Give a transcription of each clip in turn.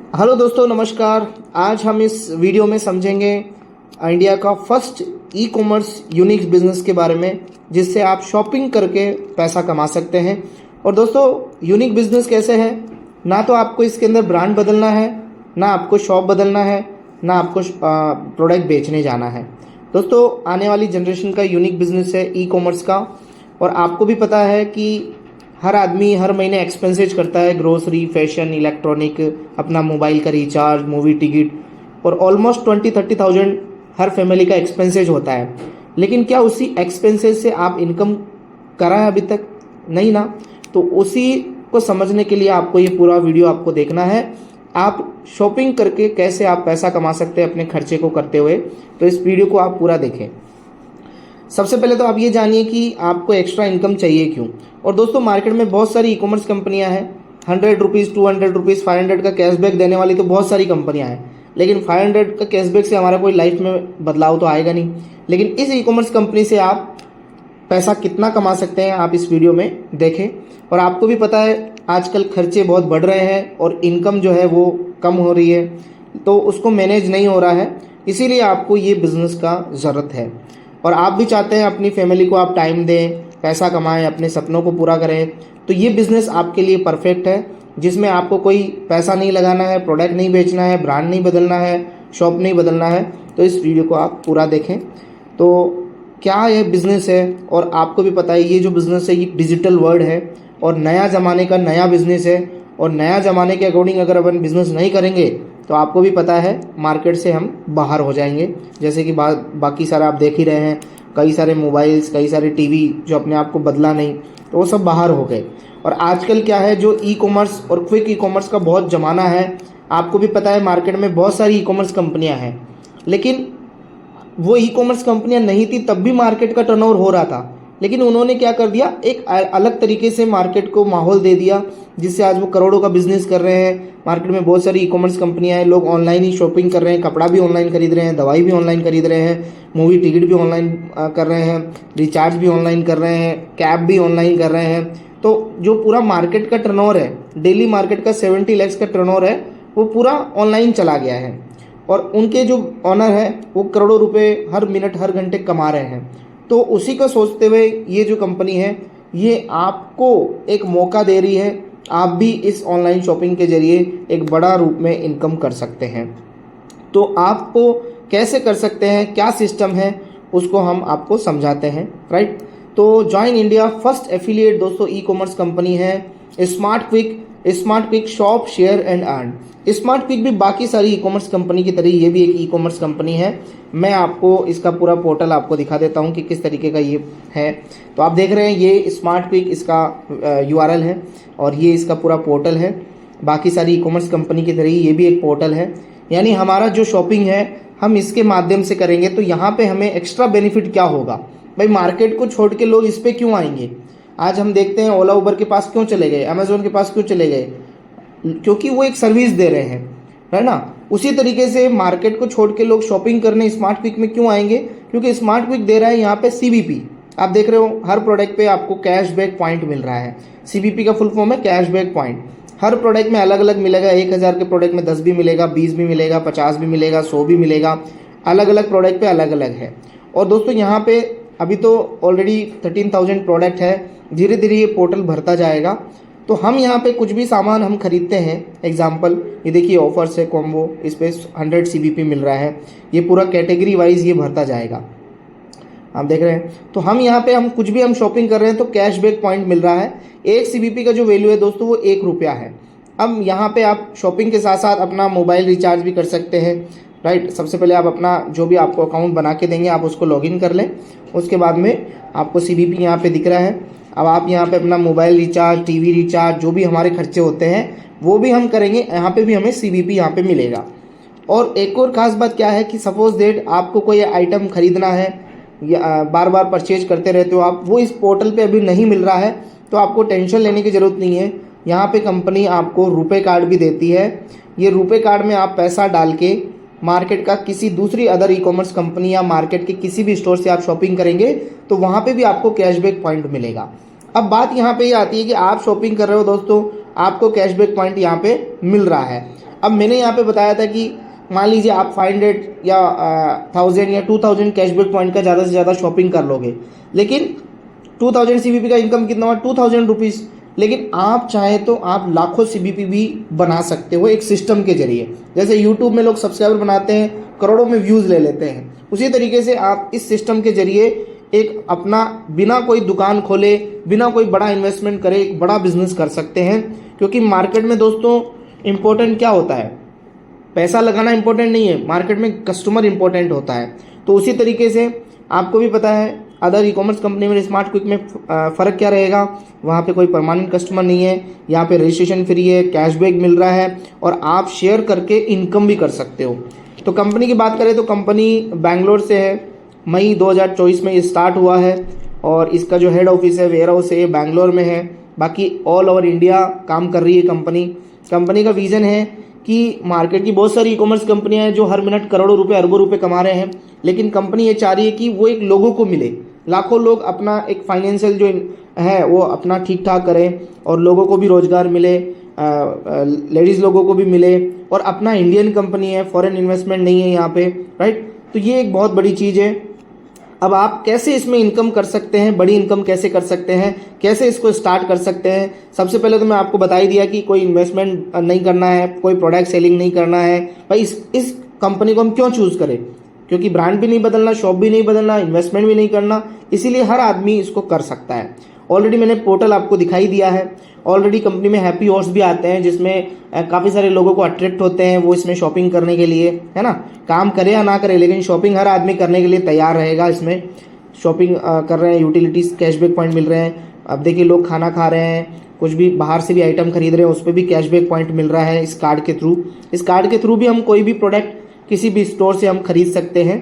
Hello दोस्तों, नमस्कार। आज हम इस वीडियो में समझेंगे इंडिया का first e commerce unique business के बारे में, जिससे आप शॉपिंग करके पैसा कमा सकते हैं। और दोस्तों, यूनिक बिजनेस कैसे है? ना तो आपको इसके अंदर ब्रांड बदलना है, ना आपको शॉप बदलना है, ना आपको प्रोडक्ट बेचने जाना है। दोस्तों, आने वाली जनरेशन का यूनिक बिजनेस है ई कॉमर्स का। और आपको भी पता है कि हर आदमी हर महीने एक्सपेंसेज करता है, ग्रोसरी, फैशन, इलेक्ट्रॉनिक, अपना मोबाइल का रिचार्ज, मूवी टिकट, और ऑलमोस्ट 20-30,000 हर फैमिली का एक्सपेंसेज होता है। लेकिन क्या उसी एक्सपेंसेज से आप इनकम करा है अभी तक? नहीं ना। तो उसी को समझने के लिए आपको ये पूरा वीडियो आपको देखना है। आप शॉपिंग करके कैसे आप पैसा कमा सकते हैं अपने खर्चे को करते हुए, तो इस वीडियो को आप पूरा देखें। सबसे पहले तो आप ये जानिए कि आपको एक्स्ट्रा इनकम चाहिए क्यों। और दोस्तों, मार्केट में बहुत सारी ई कॉमर्स कंपनियां हैं। 100 रुपीज़, 200 रुपीज़, 500 का कैशबैक देने वाली तो बहुत सारी कंपनियां हैं। लेकिन 500 का कैशबैक से हमारा कोई लाइफ में बदलाव तो आएगा नहीं। लेकिन इस ई कॉमर्स कंपनी से आप पैसा कितना कमा सकते हैं, आप इस वीडियो में देखें। और आपको भी पता है आजकल खर्चे बहुत बढ़ रहे हैं और इनकम जो है वो कम हो रही है, तो उसको मैनेज नहीं हो रहा है। इसीलिए आपको ये बिजनेस का ज़रूरत है। और आप भी चाहते हैं अपनी फैमिली को आप टाइम दें, पैसा कमाएं, अपने सपनों को पूरा करें, तो ये बिज़नेस आपके लिए परफेक्ट है, जिसमें आपको कोई पैसा नहीं लगाना है, प्रोडक्ट नहीं बेचना है, ब्रांड नहीं बदलना है, शॉप नहीं बदलना है। तो इस वीडियो को आप पूरा देखें। तो क्या ये बिज़नेस है, और आपको भी पता है ये जो बिज़नेस है ये डिजिटल वर्ल्ड है और नया ज़माने का नया बिज़नेस है। और नया ज़माने के अकॉर्डिंग अगर अपन बिज़नेस नहीं करेंगे तो आपको भी पता है मार्केट से हम बाहर हो जाएंगे। जैसे कि बाकी सारे आप देख ही रहे हैं, कई सारे मोबाइल्स, कई सारे टीवी जो अपने आप को बदला नहीं, तो वो सब बाहर हो गए। और आजकल क्या है, जो ई कॉमर्स और क्विक ई कॉमर्स का बहुत ज़माना है। आपको भी पता है मार्केट में बहुत सारी ई कॉमर्स कंपनियां हैं, लेकिन वो ई कॉमर्स कंपनियां नहीं थी तब भी मार्केट का टर्नओवर हो रहा था। लेकिन उन्होंने क्या कर दिया, एक अलग तरीके से मार्केट को माहौल दे दिया, जिससे आज वो करोड़ों का बिजनेस कर रहे हैं। मार्केट में बहुत सारी ई कॉमर्स कंपनियां हैं, लोग ऑनलाइन ही शॉपिंग कर रहे हैं, कपड़ा भी ऑनलाइन खरीद रहे हैं, दवाई भी ऑनलाइन खरीद रहे हैं, मूवी टिकट भी ऑनलाइन कर रहे हैं, रिचार्ज भी ऑनलाइन कर रहे हैं, कैब भी ऑनलाइन कर रहे हैं। तो जो पूरा मार्केट का टर्नओवर है, डेली मार्केट का 70 लाख का टर्नओवर है, वो पूरा ऑनलाइन चला गया है। और उनके जो ऑनर है वो करोड़ों रुपए हर मिनट हर घंटे कमा रहे हैं। तो उसी को सोचते हुए ये जो कंपनी है ये आपको एक मौका दे रही है, आप भी इस ऑनलाइन शॉपिंग के जरिए एक बड़ा रूप में इनकम कर सकते हैं। तो आपको कैसे कर सकते हैं, क्या सिस्टम है, उसको हम आपको समझाते हैं, राइट। तो जॉइन इंडिया फर्स्ट एफिलिएट दोस्तों ई कॉमर्स कंपनी है smart quick shop share and earn. Smart quick भी बाकी सारी ई कॉमर्स कंपनी की तरह ये भी एक ई कॉमर्स कंपनी है। मैं आपको इसका पूरा पोर्टल आपको दिखा देता हूँ कि किस तरीके का ये है। तो आप देख रहे हैं ये स्मार्ट क्विक इसका URL है और ये इसका पूरा पोर्टल है। बाकी सारी ई कॉमर्स कंपनी की तरह ये भी एक पोर्टल है। यानी हमारा जो शॉपिंग है हम इसके माध्यम से करेंगे, तो यहाँ पे हमें एक्स्ट्रा बेनिफिट क्या होगा भाई। मार्केट को छोड़ के लोग इस पर क्यों आएंगे? आज हम देखते हैं ओला उबर के पास क्यों चले गए, अमेजोन के पास क्यों चले गए, क्योंकि वो एक सर्विस दे रहे हैं, है ना। उसी तरीके से मार्केट को छोड़ के लोग शॉपिंग करने स्मार्ट क्विक में क्यों आएंगे? क्योंकि स्मार्ट क्विक दे रहा है यहाँ पे CBP। आप देख रहे हो हर प्रोडक्ट पे आपको कैशबैक पॉइंट मिल रहा है। CBP का फुल फॉर्म है कैशबैक पॉइंट। हर प्रोडक्ट में अलग अलग मिलेगा। 1000 के प्रोडक्ट में 10 भी मिलेगा, 20 भी मिलेगा, 50 भी मिलेगा, 100 भी मिलेगा। अलग अलग प्रोडक्ट पे अलग अलग है। और दोस्तों यहाँ पे अभी तो ऑलरेडी 13,000 प्रोडक्ट है, धीरे धीरे ये पोर्टल भरता जाएगा। तो हम यहाँ पे कुछ भी सामान हम खरीदते हैं, एग्जाम्पल ये देखिए ऑफर्स है कॉम्बो, इस पे 100 CBP मिल रहा है। ये पूरा कैटेगरी वाइज ये भरता जाएगा, आप देख रहे हैं। तो हम यहाँ पे हम कुछ भी हम शॉपिंग कर रहे हैं तो कैशबैक पॉइंट मिल रहा है। एक CBP का जो वैल्यू है दोस्तों वो 1 रुपया है। अब यहाँ पे आप शॉपिंग के साथ साथ अपना मोबाइल रिचार्ज भी कर सकते हैं, राइट। सबसे पहले आप अपना जो भी आपको अकाउंट बना के देंगे आप उसको लॉगिन कर लें। उसके बाद में आपको CBP यहाँ पे दिख रहा है। अब आप यहाँ पे अपना मोबाइल रिचार्ज, टीवी रिचार्ज, जो भी हमारे खर्चे होते हैं वो भी हम करेंगे, यहाँ पे भी हमें CBP यहाँ पे मिलेगा। और एक और ख़ास बात क्या है कि सपोज दैट आपको कोई आइटम खरीदना है या बार बार परचेज करते रहते हो आप, वो इस पोर्टल पे अभी नहीं मिल रहा है, तो आपको टेंशन लेने की ज़रूरत नहीं है। यहाँ पे कंपनी आपको रुपए कार्ड भी देती है। ये रुपए कार्ड में आप पैसा डाल के मार्केट का किसी दूसरी अदर ई कॉमर्स कंपनी या मार्केट के किसी भी स्टोर से आप शॉपिंग करेंगे तो वहाँ पे भी आपको कैशबैक पॉइंट मिलेगा। अब बात यहाँ पे ये आती है कि आप शॉपिंग कर रहे हो दोस्तों, आपको कैशबैक पॉइंट यहाँ पे मिल रहा है। अब मैंने यहाँ पे बताया था कि मान लीजिए आप 500 या 1000 या 2000 कैशबैक पॉइंट का ज़्यादा से ज़्यादा शॉपिंग कर लोगे, लेकिन 2000 CBP का इनकम कितना हुआ, 2000 रुपीज़। लेकिन आप चाहे तो आप लाखों CBP भी बना सकते हो एक सिस्टम के जरिए। जैसे यूट्यूब में लोग सब्सक्राइबर बनाते हैं, करोड़ों में व्यूज़ ले लेते हैं, उसी तरीके से आप इस सिस्टम के जरिए एक अपना बिना कोई दुकान खोले, बिना कोई बड़ा इन्वेस्टमेंट करे एक बड़ा बिजनेस कर सकते हैं। क्योंकि मार्केट में दोस्तों इम्पोर्टेंट क्या होता है, पैसा लगाना इम्पोर्टेंट नहीं है, मार्केट में कस्टमर इम्पोर्टेंट होता है। तो उसी तरीके से आपको भी पता है अदर ई कॉमर्स कंपनी में स्मार्ट क्विक में फ़र्क क्या रहेगा, वहाँ पे कोई परमानेंट कस्टमर नहीं है, यहाँ पे रजिस्ट्रेशन फ्री है, कैशबैक मिल रहा है और आप शेयर करके इनकम भी कर सकते हो। तो कंपनी की बात करें तो कंपनी बैंगलोर से है, मई 2024 में ये स्टार्ट हुआ है और इसका जो हेड ऑफिस है, वेयर हाउस है, बैंगलोर में है। बाकी ऑल ओवर इंडिया काम कर रही है कंपनी का विज़न है कि मार्केट की बहुत सारी ई कॉमर्स कंपनियां हैं जो हर मिनट करोड़ों रुपए अरबों रुपए कमा रहे हैं, लेकिन कंपनी ये चाह रही है कि वो एक लोगों को मिले, लाखों लोग अपना एक फाइनेंशियल जो है वो अपना ठीक ठाक करें और लोगों को भी रोजगार मिले, लेडीज़ लोगों को भी मिले। और अपना इंडियन कंपनी है, फॉरेन इन्वेस्टमेंट नहीं है यहाँ पे, राइट। तो ये एक बहुत बड़ी चीज़ है। अब आप कैसे इसमें इनकम कर सकते हैं, बड़ी इनकम कैसे कर सकते हैं, कैसे इसको स्टार्ट कर सकते हैं। सबसे पहले तो मैं आपको बता ही दिया कि कोई इन्वेस्टमेंट नहीं करना है, कोई प्रोडक्ट सेलिंग नहीं करना है। भाई इस कंपनी को हम क्यों चूज़ करें, क्योंकि ब्रांड भी नहीं बदलना, शॉप भी नहीं बदलना, इन्वेस्टमेंट भी नहीं करना, इसीलिए हर आदमी इसको कर सकता है। ऑलरेडी मैंने पोर्टल आपको दिखाई दिया है। ऑलरेडी कंपनी में हैप्पी हॉर्स भी आते हैं जिसमें काफ़ी सारे लोगों को अट्रैक्ट होते हैं वो इसमें शॉपिंग करने के लिए, है ना। काम करे या ना करे लेकिन शॉपिंग हर आदमी करने के लिए तैयार रहेगा। इसमें शॉपिंग कर रहे हैं, यूटिलिटीज़ कैशबैक पॉइंट मिल रहे हैं। अब देखिए लोग खाना खा रहे हैं, कुछ भी बाहर से भी आइटम खरीद रहे हैं, उस पर भी कैशबैक पॉइंट मिल रहा है इस कार्ड के थ्रू। इस कार्ड के थ्रू भी हम कोई भी प्रोडक्ट किसी भी स्टोर से हम खरीद सकते हैं।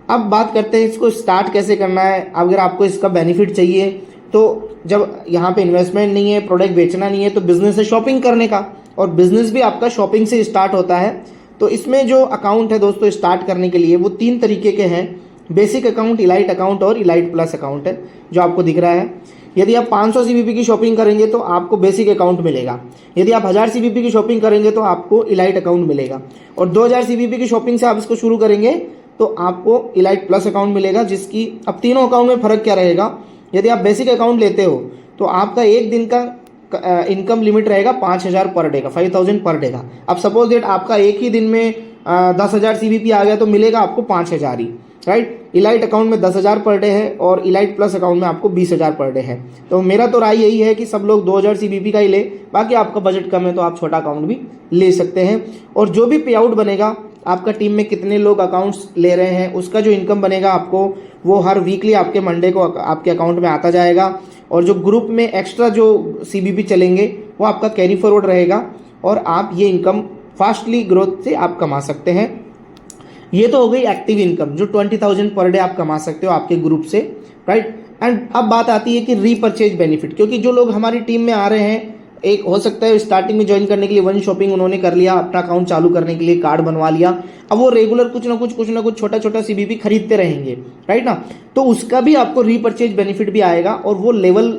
अब बात करते हैं इसको स्टार्ट कैसे करना है। अगर आपको इसका बेनिफिट चाहिए तो जब यहाँ पे इन्वेस्टमेंट नहीं है, प्रोडक्ट बेचना नहीं है, तो बिजनेस है शॉपिंग करने का, और बिजनेस भी आपका शॉपिंग से स्टार्ट होता है। तो इसमें जो अकाउंट है दोस्तों स्टार्ट करने के लिए वो 3 तरीके के हैं। बेसिक अकाउंट, इलाइट अकाउंट और इलाइट प्लस अकाउंट है जो आपको दिख रहा है। यदि आप 500 CBP की शॉपिंग करेंगे तो आपको बेसिक अकाउंट मिलेगा। यदि आप 1000 CBP की शॉपिंग करेंगे तो आपको इलाइट अकाउंट मिलेगा। और 2000 CBP की शॉपिंग से आप इसको शुरू करेंगे तो आपको इलाइट प्लस अकाउंट मिलेगा, जिसकी अब तीनों अकाउंट में फ़र्क क्या रहेगा। यदि आप बेसिक अकाउंट लेते हो तो आपका एक दिन का इनकम लिमिट रहेगा 5000 पर डे का, 5000 पर डे का। अब सपोज डेट आपका एक ही दिन में 10,000 CBP आ गया तो मिलेगा आपको 5000 ही, राइट। इलाइट अकाउंट में 10,000 पर डे है और इलाइट प्लस अकाउंट में आपको 20,000 पर डे है। तो मेरा तो राय यही है कि सब लोग 2000 CBP का ही ले, बाकी आपका बजट कम है तो आप छोटा अकाउंट भी ले सकते हैं। और जो भी पे आउट बनेगा, आपका टीम में कितने लोग अकाउंट्स ले रहे हैं, उसका जो इनकम बनेगा आपको वो हर वीकली आपके मंडे को आपके अकाउंट में आता जाएगा। और जो ग्रुप में एक्स्ट्रा जो CBP चलेंगे वो आपका कैरी फॉरवर्ड रहेगा और आप ये इनकम फास्टली ग्रोथ से आप कमा सकते हैं। ये तो हो गई एक्टिव इनकम जो 20,000 पर डे आप कमा सकते हो आपके ग्रुप से, राइट। एंड अब बात आती है कि रीपरचेज बेनिफिट, क्योंकि जो लोग हमारी टीम में आ रहे हैं, एक हो सकता है स्टार्टिंग में ज्वाइन करने के लिए वन शॉपिंग उन्होंने कर लिया, अपना अकाउंट चालू करने के लिए कार्ड बनवा लिया, अब वो रेगुलर कुछ ना कुछ छोटा छोटा CBP खरीदते रहेंगे, राइट ना। तो उसका भी आपको रीपरचेज बेनिफिट भी आएगा और वो लेवल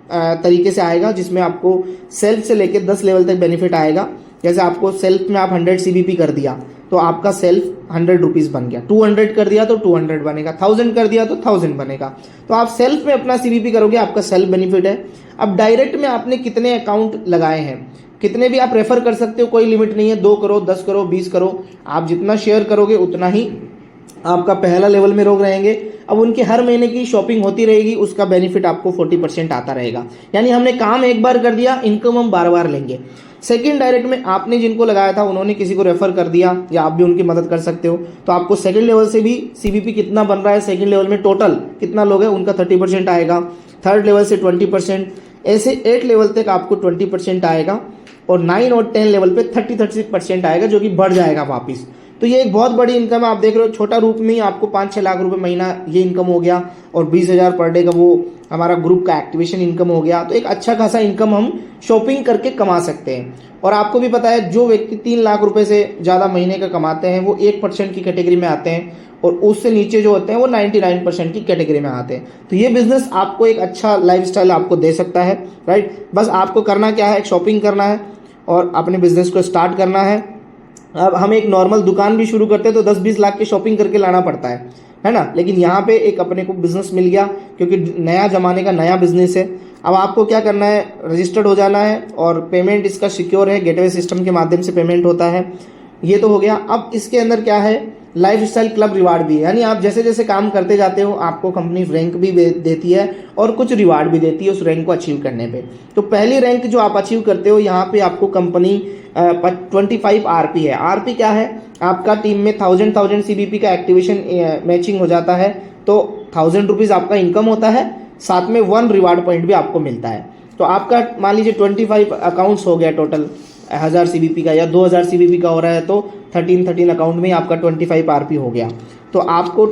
तरीके से आएगा जिसमें आपको सेल्फ से लेकर 10 लेवल तक बेनिफिट आएगा। जैसे आपको सेल्फ में आप 100 CBP कर दिया तो आपका सेल्फ 100 रुपीज़ बन गया, 200 कर दिया तो 200 बनेगा, 1000 कर दिया तो 1000 बनेगा। तो आप सेल्फ में अपना CBP करोगे, आपका सेल्फ बेनिफिट है। अब डायरेक्ट में आपने कितने अकाउंट लगाए हैं, कितने भी आप रेफर कर सकते हो, कोई लिमिट नहीं है। 2 करो, 10 करो, 20 करो, आप जितना शेयर करोगे उतना ही आपका पहला लेवल में रोग रहेंगे। अब उनकी हर महीने की शॉपिंग होती रहेगी, उसका बेनिफिट आपको 40% आता रहेगा। यानी हमने काम एक बार कर दिया, इनकम हम बार बार लेंगे। सेकंड डायरेक्ट में आपने जिनको लगाया था उन्होंने किसी को रेफर कर दिया या आप भी उनकी मदद कर सकते हो, तो आपको सेकंड लेवल से भी CBP कितना बन रहा है, सेकंड लेवल में टोटल कितना लोग हैं उनका 30% आएगा, थर्ड लेवल से 20%, ऐसे 8 लेवल तक आपको 20% आएगा और 9 और 10 लेवल पे 30% आएगा, जो कि बढ़ जाएगा वापिस। तो ये एक बहुत बड़ी इनकम है। आप देख रहे हो छोटा रूप में ही आपको 5-6 लाख रुपए महीना ये इनकम हो गया, और 20,000 पर डे का वो हमारा ग्रुप का एक्टिवेशन इनकम हो गया। तो एक अच्छा खासा इनकम हम शॉपिंग करके कमा सकते हैं। और आपको भी पता है जो व्यक्ति 3 लाख रुपए से ज़्यादा महीने का कमाते हैं वो 1% की कैटेगरी में आते हैं, और उससे नीचे जो होते हैं वो 99% की कैटेगरी में आते हैं। तो ये बिजनेस आपको एक अच्छा लाइफस्टाइल आपको दे सकता है, राइट। बस आपको करना क्या है, एक शॉपिंग करना है और अपने बिजनेस को स्टार्ट करना है। अब हम एक नॉर्मल दुकान भी शुरू करते हैं तो 10-20 लाख की शॉपिंग करके लाना पड़ता है ना। लेकिन यहाँ पे एक अपने को बिजनेस मिल गया, क्योंकि नया जमाने का नया बिजनेस है। अब आपको क्या करना है, रजिस्टर्ड हो जाना है, और पेमेंट इसका सिक्योर है, गेटवे सिस्टम के माध्यम से पेमेंट होता है। ये तो हो गया। अब इसके अंदर क्या है, लाइफस्टाइल क्लब रिवार्ड भी है, यानी आप जैसे जैसे काम करते जाते हो आपको कंपनी रैंक भी देती है और कुछ रिवार्ड भी देती है उस रैंक को अचीव करने पे। तो पहली रैंक जो आप अचीव करते हो यहाँ पे आपको कंपनी 25 आरपी है। आरपी क्या है, आपका टीम में 1000 सीबीपी का एक्टिवेशन मैचिंग हो जाता है तो 1000 रुपीज आपका इनकम होता है, साथ में 1 रिवार्ड पॉइंट भी आपको मिलता है। तो आपका मान लीजिए 25 अकाउंट्स हो गया टोटल 1000 सीबीपी का, या 2000 सीबीपी का हो रहा है तो 13 अकाउंट में आपका 25 आरपी हो गया। तो आपको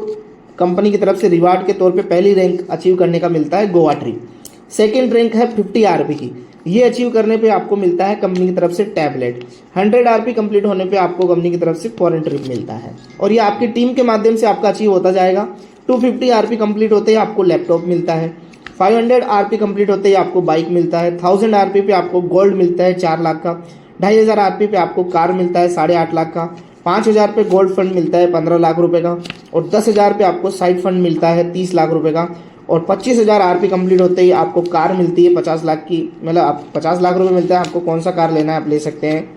कंपनी की तरफ से रिवार्ड के तौर पे पहली रैंक अचीव करने का मिलता है गोवा ट्रिप। सेकंड रैंक है 50 आरपी की, ये अचीव करने पे आपको मिलता है कंपनी की तरफ से टैबलेट। 100 आरपी कंप्लीट होने पे आपको कंपनी की तरफ से फॉरेन ट्रिप मिलता है, और ये आपकी टीम के माध्यम से आपका अचीव होता जाएगा। 250 आरपी कंप्लीट होते ही आपको लैपटॉप मिलता है। 500 आरपी कंप्लीट होते ही आपको बाइक मिलता है। 1000 आरपी पे आपको गोल्ड मिलता है 4 लाख का। 2500 आरपी पे आपको कार मिलता है 8.5 लाख का। 5000 पे गोल्ड फंड मिलता है 15 लाख रुपए का, और 10,000 पे आपको साइड फंड मिलता है 30 लाख रुपए का, और 25,000 आरपी कंप्लीट होते ही आपको कार मिलती है 50 लाख की। मतलब आप 50 लाख रुपए मिलता है, आपको कौन सा कार लेना है आप ले सकते हैं।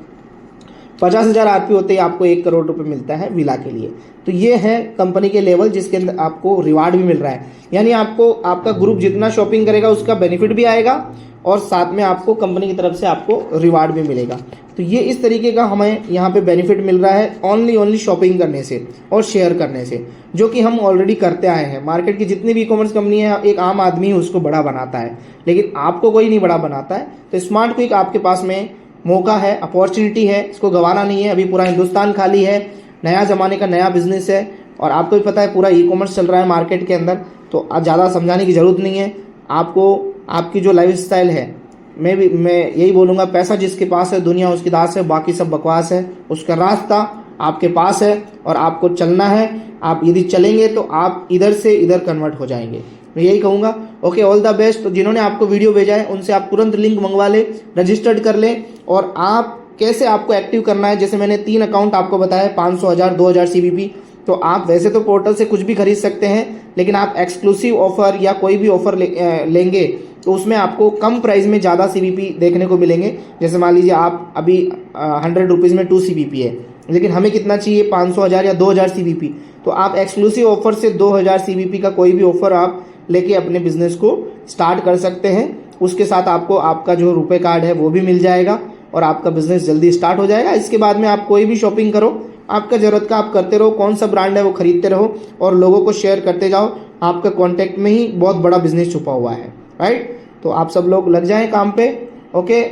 50,000 आरपी होते ही आपको 1 करोड़ रुपए मिलता है विला के लिए। तो ये है कंपनी के लेवल जिसके अंदर आपको रिवार्ड भी मिल रहा है, यानी आपको आपका ग्रुप जितना शॉपिंग करेगा उसका बेनिफिट भी आएगा, और साथ में आपको कंपनी की तरफ से आपको रिवार्ड भी मिलेगा। तो ये इस तरीके का हमें यहाँ पे बेनिफिट मिल रहा है ओनली शॉपिंग करने से और शेयर करने से, जो कि हम ऑलरेडी करते आए हैं। मार्केट की जितनी भी ई कॉमर्स कंपनी है, एक आम आदमी उसको बड़ा बनाता है, लेकिन आपको कोई नहीं बड़ा बनाता है। तो स्मार्ट क्विक आपके पास में मौका है, अपॉर्चुनिटी है, इसको गंवाना नहीं है। अभी पूरा हिंदुस्तान खाली है, नया जमाने का नया बिजनेस है, और आपको भी पता है पूरा ई कॉमर्स चल रहा है मार्केट के अंदर। तो ज़्यादा समझाने की जरूरत नहीं है आपको। आपकी जो लाइफ स्टाइल है, मैं यही बोलूँगा, पैसा जिसके पास है दुनिया उसकी दास है, बाकी सब बकवास है। उसका रास्ता आपके पास है और आपको चलना है। आप यदि चलेंगे तो आप इधर से इधर कन्वर्ट हो जाएंगे, मैं यही कहूँगा। Okay, all the best. तो जिन्होंने आपको वीडियो भेजा है उनसे आप तुरंत लिंक मंगवा लें, रजिस्टर्ड कर लें। और आप कैसे आपको एक्टिव करना है, जैसे मैंने 3 अकाउंट आपको बताया, 500, 1000, 2000 सीबीपी। तो आप वैसे तो पोर्टल से कुछ भी खरीद सकते हैं, लेकिन आप एक्सक्लूसिव ऑफर या कोई भी ऑफर लेंगे तो उसमें आपको कम प्राइस में ज़्यादा सीबीपी देखने को मिलेंगे। जैसे मान लीजिए आप अभी 100 रुपीज़ में 2 सीबीपी है, लेकिन हमें कितना चाहिए, 500, 1000 या 2000 सीबीपी। तो आप एक्सक्लूसिव ऑफर से 2000 सीबीपी का कोई भी ऑफर आप लेके अपने बिजनेस को स्टार्ट कर सकते हैं। उसके साथ आपको आपका जो रुपए कार्ड है वो भी मिल जाएगा, और आपका बिजनेस जल्दी स्टार्ट हो जाएगा। इसके बाद में आप कोई भी शॉपिंग करो, आपका जरूरत का आप करते रहो, कौन सा ब्रांड है वो खरीदते रहो, और लोगों को शेयर करते जाओ। आपका कॉन्टैक्ट में ही बहुत बड़ा बिजनेस छुपा हुआ है, राइट। तो आप सब लोग लग जाएं काम पे। Okay,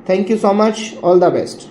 thank you so much, all the best.